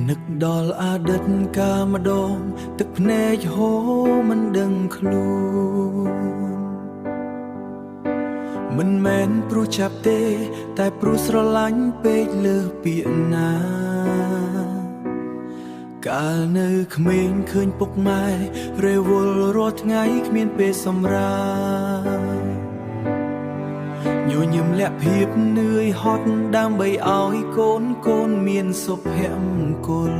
នឹកដល់អតីតកាលម្ដងទឹកភ្នែកហូរមិនដឹងខ្លួនមិនមែនព្រោះចាប់ទេតែព្រោះស្រឡាញ់ពេកលើសពាក្យណាកាលនៅក្មេងឃើញពុកម៉ែរេវល់រាល់ថ្ងៃគ្មានពេលសម្រាកញញឹមលាក់ភាពនឿយហត់ដើម្បីឲ្យកូនមានសុភមង្គល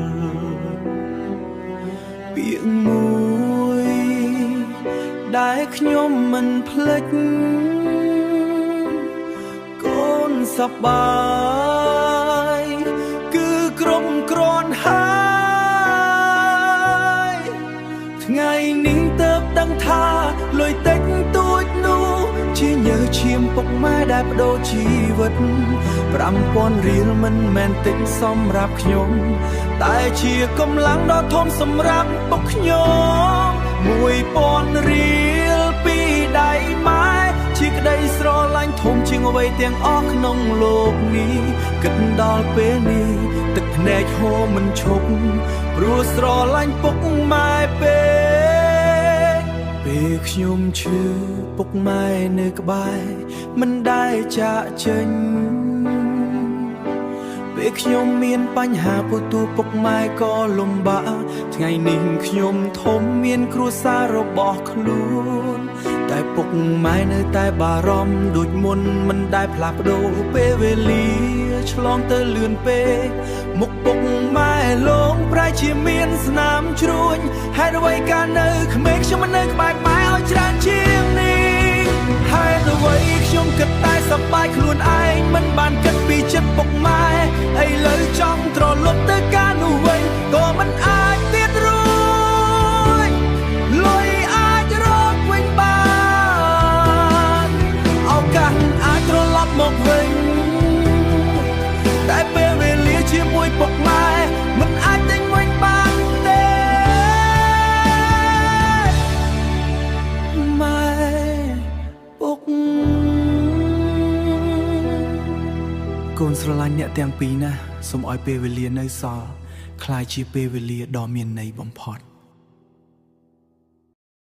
ពាក្យមួយដែលខ្ញុំមិនភ្លេចកូនសប្បាយគឺក្រុមគ្រាន់ហើយថ្ងៃនេះទៅដឹងថាលុយតិចទួចនោះជាញើសឈាមពុកម៉ែដែលបដូរជីវិត 5,000 រៀលមិនមែនតិចសម្រាប់ខ្ញុំតែជាកម្លាំងដ៏ធំសម្រាប់ពុកខ្ញុំ1,000 រៀលពីដៃម៉ែជាក្តីស្រឡាញ់ធំជាងអ្វីទាំងអស់ក្នុងលោកនេះគិតដល់ពេលនេះទឹកភ្នែកហូរមិនឈប់ព្រោះស្រឡាញ់ពុកម៉ែពេកពេលខ្ញុំឈឺពុកម៉ែនៅក្បែរមិនដែលចាកចេញពេលខ្ញុំមានបញ្ហាពុទូពុកម៉ែក៏លំបាកថ្ងៃនេះខ្ញុំធំមានគ្រួសាររបស់ខ្លួនតែពុកម៉ែនៅតែបារម្ភដូចមុនមិនដែលផ្លាស់ប្ដូរពេលវេលាឆ្លងទៅលឿនពេកមុខពុកម៉ែលងប្រែជាមានស្នាមជ្រួញហេតុអ្វីកាលនៅក្មេងខ្ញុំមិននៅក្បែរម៉ែឲ្យច្រើនជាងនេះហេតុអ្វីខ្ញុំគិតតែសប្បាយខ្លួនឯងមិនបានគិតពីចិត្តពុកម៉ែឥឡូវចង់ត្រឡប់ទៅកាលនោះវិញក៏មិនអាចទៀតរួចលុយអាចរកវិញបានឱកាសអាចត្រឡប់មកវិញតែពេលវេលាជាមួយពុកម៉ែមិនអាចទិញវិញបានទេម៉ែពុកកូនស្រឡាញ់អ្នកទាំងពីរណាសូមឲ្យពេលវេលានៅសល់คล้ายជាពេលវេលាដ៏មានន័យបំផុត